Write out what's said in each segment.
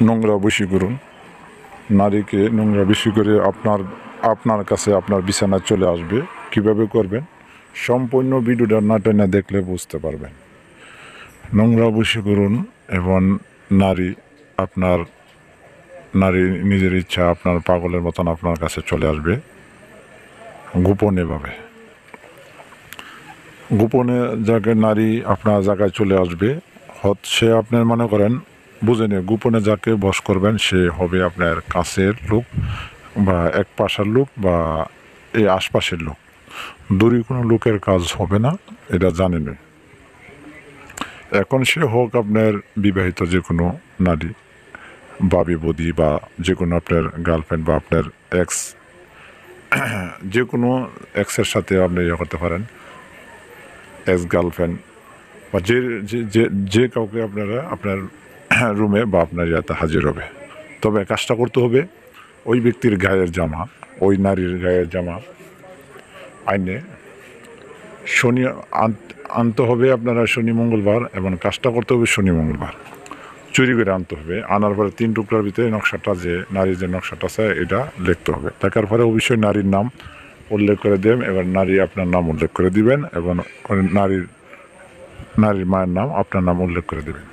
নোংরা বেশি করুন, নারীকে নোংরা বেশি করে আপনার কাছে আপনার বিছানায় চলে আসবে। কিভাবে করবেন সম্পূর্ণ ভিডিওটা না টেনে দেখলে বুঝতে পারবেন। নোংরা বেশি করুন এবং নারী নিজের ইচ্ছা আপনার পাগলের মতন আপনার কাছে চলে আসবে গোপনে জায়গায় নারী আপনার জায়গায় চলে আসবে। সে আপনার মনে করেন বুঝেনি, গোপনে যাকে বশ করবেন সে হবে আপনার কাছের লোক বা এক পাশের লোক বা এই আশপাশের লোক। দূরে কোনো লোকের কাজ হবে না, এটা জানেন। এখন সে হোক আপনার বিবাহিত যে কোনো নারী, বাবি বদি বা যে কোনো আপনার গার্লফ্রেন্ড বা আপনার এক্স, যে কোনো এক্সের সাথে আপনি ইয়ে করতে পারেন, এক্স গার্লফ্রেন্ড বা যে যে যে কাউকে আপনার রুমে বা আপনার ইয়াতে হাজির হবে। তবে কাজটা করতে হবে ওই ব্যক্তির গায়ের জামা, ওই নারীর গায়ের জামা আইনে শনি আনতে হবে আপনারা শনি মঙ্গলবার, এবং কাজটা করতে হবে শনি মঙ্গলবার। চুরি করে আনতে হবে, আনার পরে 3 টুকরার ভিতরে নকশাটা, যে নারীর যে নকশাটা আছে এটা লিখতে হবে। লেখার পরে অবশ্যই নারীর নাম উল্লেখ করে দেবেন, এবার নারী আপনার নাম উল্লেখ করে দিবেন এবং নারীর মায়ের নাম আপনার নাম উল্লেখ করে দেবেন।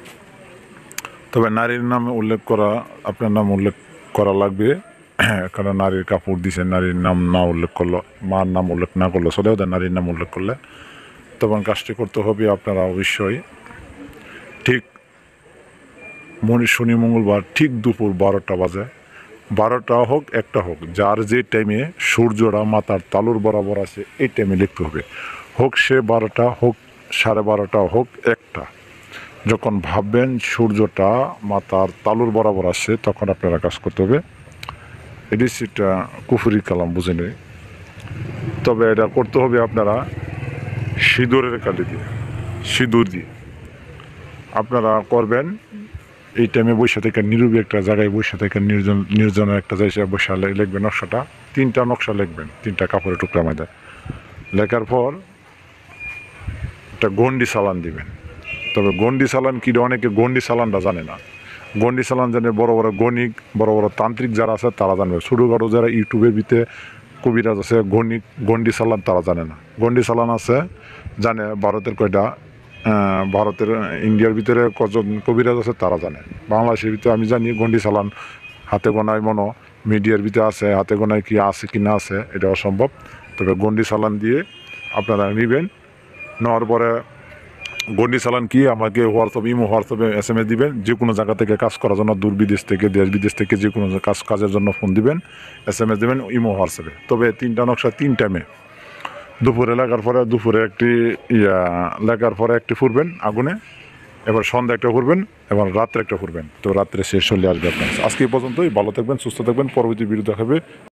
তবে নারীর নাম উল্লেখ করা, আপনার নাম উল্লেখ করা লাগবে, কারণ নারীর কাপড় দিছে, নারীর নাম না উল্লেখ করলো, মার নাম উল্লেখ না করলো চলেও দেয়, নারীর নাম উল্লেখ করলে তখন কাজটি করতে হবে আপনারা অবশ্যই ঠিক শনি মঙ্গলবার ঠিক দুপুর 12টা বাজে, 12টা হোক 1টা হোক, যার যে টাইমে সূর্যটা মাথার তালুর বরাবর আছে এই টাইমে লিখতে হবে। হোক সে 12টা হোক 12:30 হোক 1টা, যখন ভাববেন সূর্যটা মাথার তালুর বরাবর আসছে তখন আপনারা কাজ করতে হবে। এটি সেটা কুফরি কালাম বুঝে নেই, তবে এটা করতে হবে আপনারা সিঁদুরের কালি দিয়ে, সিঁদুর দিয়ে আপনারা করবেন। এই টাইমে বসে থেকে নিরবি একটা জায়গায় বসে থেকে নির্জন একটা জায়গায় বসে লিখবেন নকশাটা, 3টা নকশা লিখবেন, 3টা কাপড়ের টুকরা মধ্যে লেখার পর একটা গন্ডি চালান দিবেন। তবে গন্ডি চালান কি, অনেকে গন্ডি চালানটা জানে না। গন্ডি চালান জানে বড় বড় গণিক, বড় বড় তান্ত্রিক যারা আছে তারা জানবে। ছোটোখাটো যারা ইউটিউবের ভিতরে কবিরাজ আছে গন্ডি চালান তারা জানে না। গন্ডি চালান আছে জানে ভারতের কয়টা, ভারতের ইন্ডিয়ার ভিতরে কজন কবিরাজ আছে তারা জানে। বাংলাদেশের ভিতরে আমি জানি গন্ডি চালান হাতে গোনায় মিডিয়ার ভিতরে আছে, হাতে গোনায় কি আছে কি না আছে এটা অসম্ভব। তবে গন্ডি চালান দিয়ে আপনারা নেবেন। নেওয়ার পরে গন্ডি চালান কি আমাকে হোয়াটসঅ্যাপে SMS দিবেন। যে কোনো জায়গা থেকে কাজ করার জন্য, দূর বিদেশ থেকে দেশ বিদেশ থেকে যে কোনো কাজের জন্য ফোন দিবেন, SMS দেবেন হোয়াটসঅ্যাপে। তবে 3টা নকশা 3 টাইমে, দুপুরে লেখার পরে দুপুরে লেখার পরে একটি ফুরবেন আগুনে, এবার সন্ধ্যা একটা ফুরবেন এবং রাত্রে একটা ফুরবেন। তো রাত্রে শেষ হলে আসবে আপনার। আজকে এই পর্যন্তই, ভালো থাকবেন, সুস্থ থাকবেন, পরবর্তী ভিডিও দেখাবে।